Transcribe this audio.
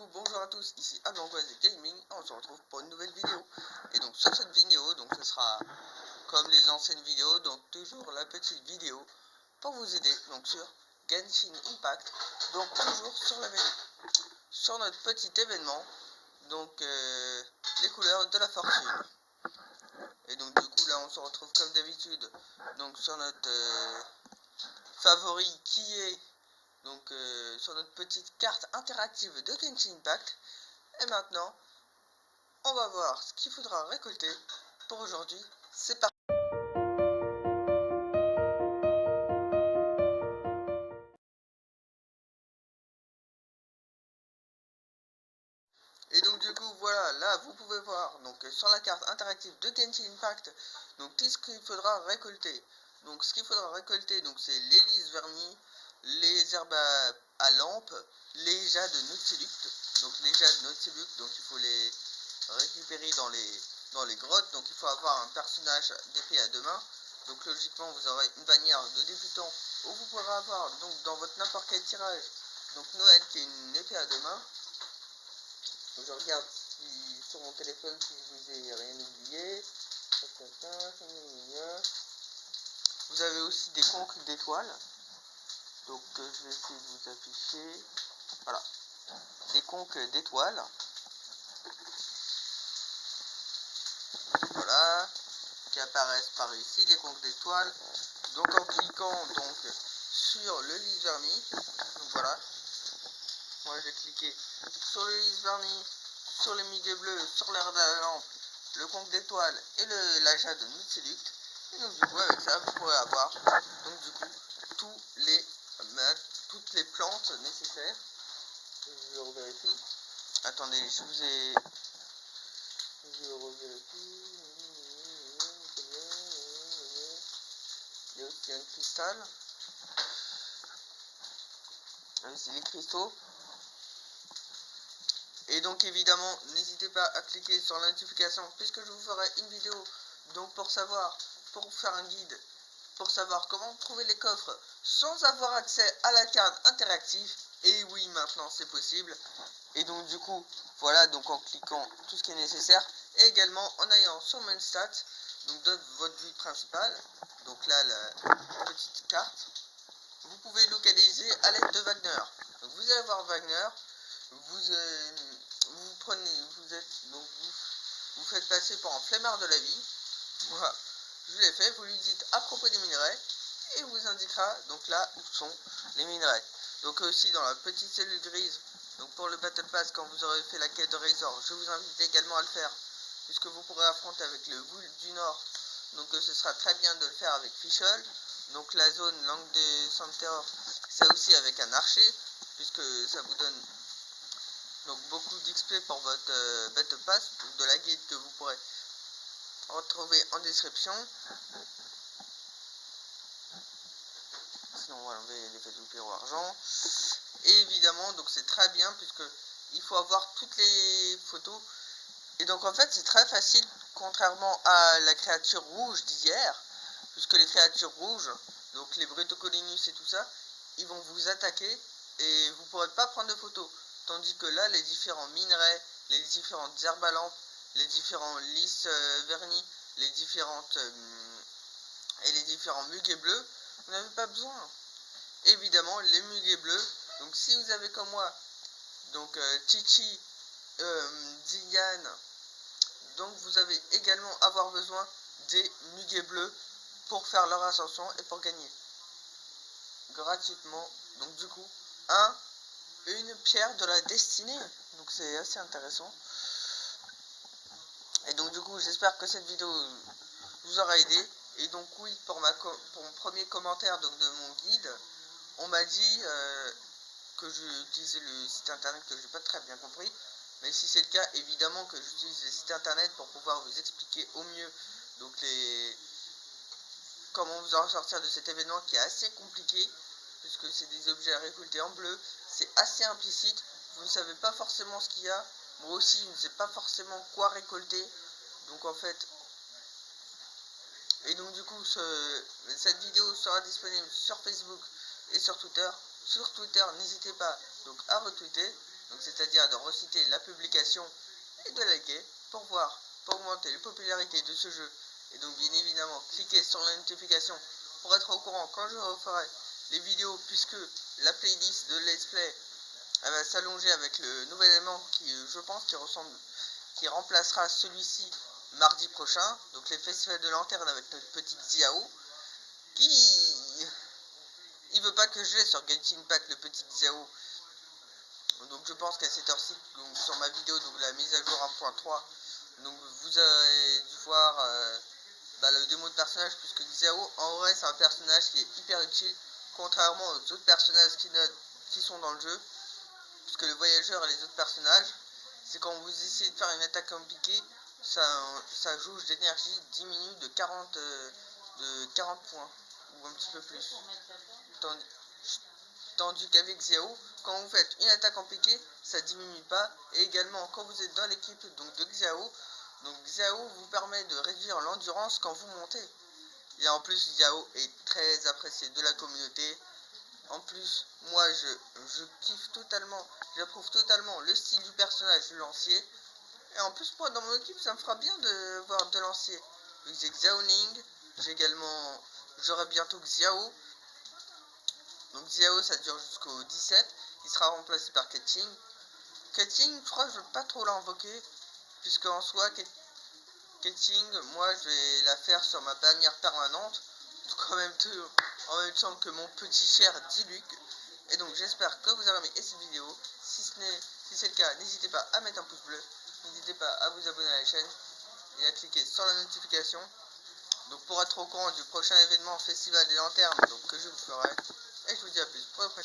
coup bonjour à tous, ici Adlangoise Gaming, on se retrouve pour une nouvelle vidéo. Et donc sur cette vidéo, donc ce sera comme les anciennes vidéos, donc toujours la petite vidéo pour vous aider donc sur Genshin Impact, donc toujours sur la menu, sur notre petit événement, donc les couleurs de la fortune. Et donc du coup là on se retrouve comme d'habitude donc sur notre favori qui est donc sur notre petite carte interactive de Genshin Impact. Et maintenant, on va voir ce qu'il faudra récolter pour aujourd'hui. C'est parti. Et donc du coup voilà, là vous pouvez voir donc sur la carte interactive de Genshin Impact donc tout ce qu'il faudra récolter. Donc ce qu'il faudra récolter donc c'est les lys vernis, les herbes à lampe, les jades de Nautilus. Donc les jades de Nautilus, donc il faut les récupérer dans les grottes. Donc il faut avoir un personnage d'épée à deux mains. Donc logiquement vous aurez une bannière de débutant où vous pourrez avoir donc dans votre n'importe quel tirage donc Noël qui est une épée à deux mains. Donc je regarde sur mon téléphone si je vous ai rien oublié. Vous avez aussi des conques d'étoiles. Donc je vais essayer de vous afficher. Voilà. Des conques d'étoiles. Voilà. Qui apparaissent par ici, les conques d'étoiles. Donc en cliquant donc sur le lys vernis. Donc voilà. Moi j'ai cliqué sur le lys vernis, sur les muguets bleus, sur l'air de la lampe, le conque d'étoiles et la jade de Nautilus. Et donc du coup avec ça vous pourrez avoir donc du coup toutes les plantes nécessaires. Je revérifie. Attendez, je revérifie. Il y a aussi un cristal. C'est les cristaux. Et donc évidemment n'hésitez pas à cliquer sur la notification puisque je vous ferai une vidéo donc pour faire un guide pour savoir comment trouver les coffres sans avoir accès à la carte interactive. Et oui, maintenant c'est possible. Et donc du coup voilà, donc en cliquant tout ce qui est nécessaire et également en allant sur main stat donc de votre vue principale, donc là la petite carte, vous pouvez localiser à l'aide de Wagner. Donc vous allez voir Wagner, vous prenez, vous faites passer pour un flemmard de la vie. Voilà, je l'ai fait. Vous lui dites à propos des minerais et il vous indiquera donc là où sont les minerais. Donc aussi dans la petite cellule grise. Donc pour le Battle Pass, quand vous aurez fait la quête de Razor, je vous invite également à le faire puisque vous pourrez affronter avec le Ghoul du Nord. Donc ce sera très bien de le faire avec Fischl. Donc la zone Langue de Santerre, c'est aussi avec un archer puisque ça vous donne donc beaucoup d'XP pour votre Battle Pass, donc de la guide que vous pourrez retrouver en description. Sinon on va enlever l'effet du pyro argent. Et évidemment donc c'est très bien puisque il faut avoir toutes les photos. Et donc en fait c'est très facile contrairement à la créature rouge d'hier, puisque les créatures rouges, donc les Brutocolinus et tout ça, ils vont vous attaquer et vous ne pourrez pas prendre de photos. Tandis que là les différents minerais, les différentes herbes à lampe, les différents lys vernis, les différents muguets bleus, vous n'avez pas besoin. Évidemment les muguets bleus, donc si vous avez comme moi donc Chichi, Ziyan, donc vous allez également avoir besoin des muguets bleus pour faire leur ascension et pour gagner gratuitement donc du coup une pierre de la destinée. Donc c'est assez intéressant. Et donc du coup j'espère que cette vidéo vous aura aidé. Et donc oui, pour mon premier commentaire donc de mon guide, on m'a dit que j'utilisais le site internet que j'ai pas très bien compris. Mais si c'est le cas, évidemment que j'utilise les sites internet pour pouvoir vous expliquer au mieux donc comment vous en sortir de cet événement qui est assez compliqué puisque c'est des objets à récolter en bleu, c'est assez implicite, vous ne savez pas forcément ce qu'il y a, moi aussi je ne sais pas forcément quoi récolter, donc en fait, et donc du coup cette vidéo sera disponible sur Facebook et sur Twitter. Sur Twitter n'hésitez pas donc à retweeter, donc c'est-à-dire de reciter la publication et de liker pour augmenter la popularité de ce jeu. Et donc bien évidemment cliquez sur la notification pour être au courant quand je referai les vidéos, puisque la playlist de Let's Play va s'allonger avec le nouvel élément qui, je pense, qui remplacera celui-ci mardi prochain, donc les festivals de lanterne avec notre petite Xiao, qui il veut pas que je l'ai sur Genshin Impact, le petit Xiao. Donc je pense qu'à cette heure-ci, sur ma vidéo, donc la mise à jour 1.3, donc vous avez dû voir le démo de personnage, puisque Xiao en vrai c'est un personnage qui est hyper utile, contrairement aux autres personnages qui sont dans le jeu, puisque le voyageur et les autres personnages, c'est quand vous essayez de faire une attaque compliquée, sa jauge d'énergie diminue de 40 points, ou un petit peu plus. Tandis qu'avec Xiao, quand vous faites une attaque en piqué, ça diminue pas. Et également, quand vous êtes dans l'équipe de Xiao, donc Xiao vous permet de réduire l'endurance quand vous montez. Et en plus, Xiao est très apprécié de la communauté. En plus, moi je kiffe totalement, j'approuve totalement le style du personnage de lancier. Et en plus, moi dans mon équipe, ça me fera bien de voir deux lanciers. Donc j'ai Xiaoning, j'aurai bientôt Xiao. Donc Xiao ça dure jusqu'au 17, il sera remplacé par Keqing. Keqing, je crois que je ne veux pas trop l'invoquer, puisque en soi, Keqing, moi je vais la faire sur ma bannière permanente, donc en même temps que mon petit cher Diluc. Et donc j'espère que vous avez aimé cette vidéo. Si c'est le cas, n'hésitez pas à mettre un pouce bleu, n'hésitez pas à vous abonner à la chaîne et à cliquer sur la notification. Donc pour être au courant du prochain événement Festival des Lanternes, donc que je vous ferai. Et je vous dis à plus pour le prochain.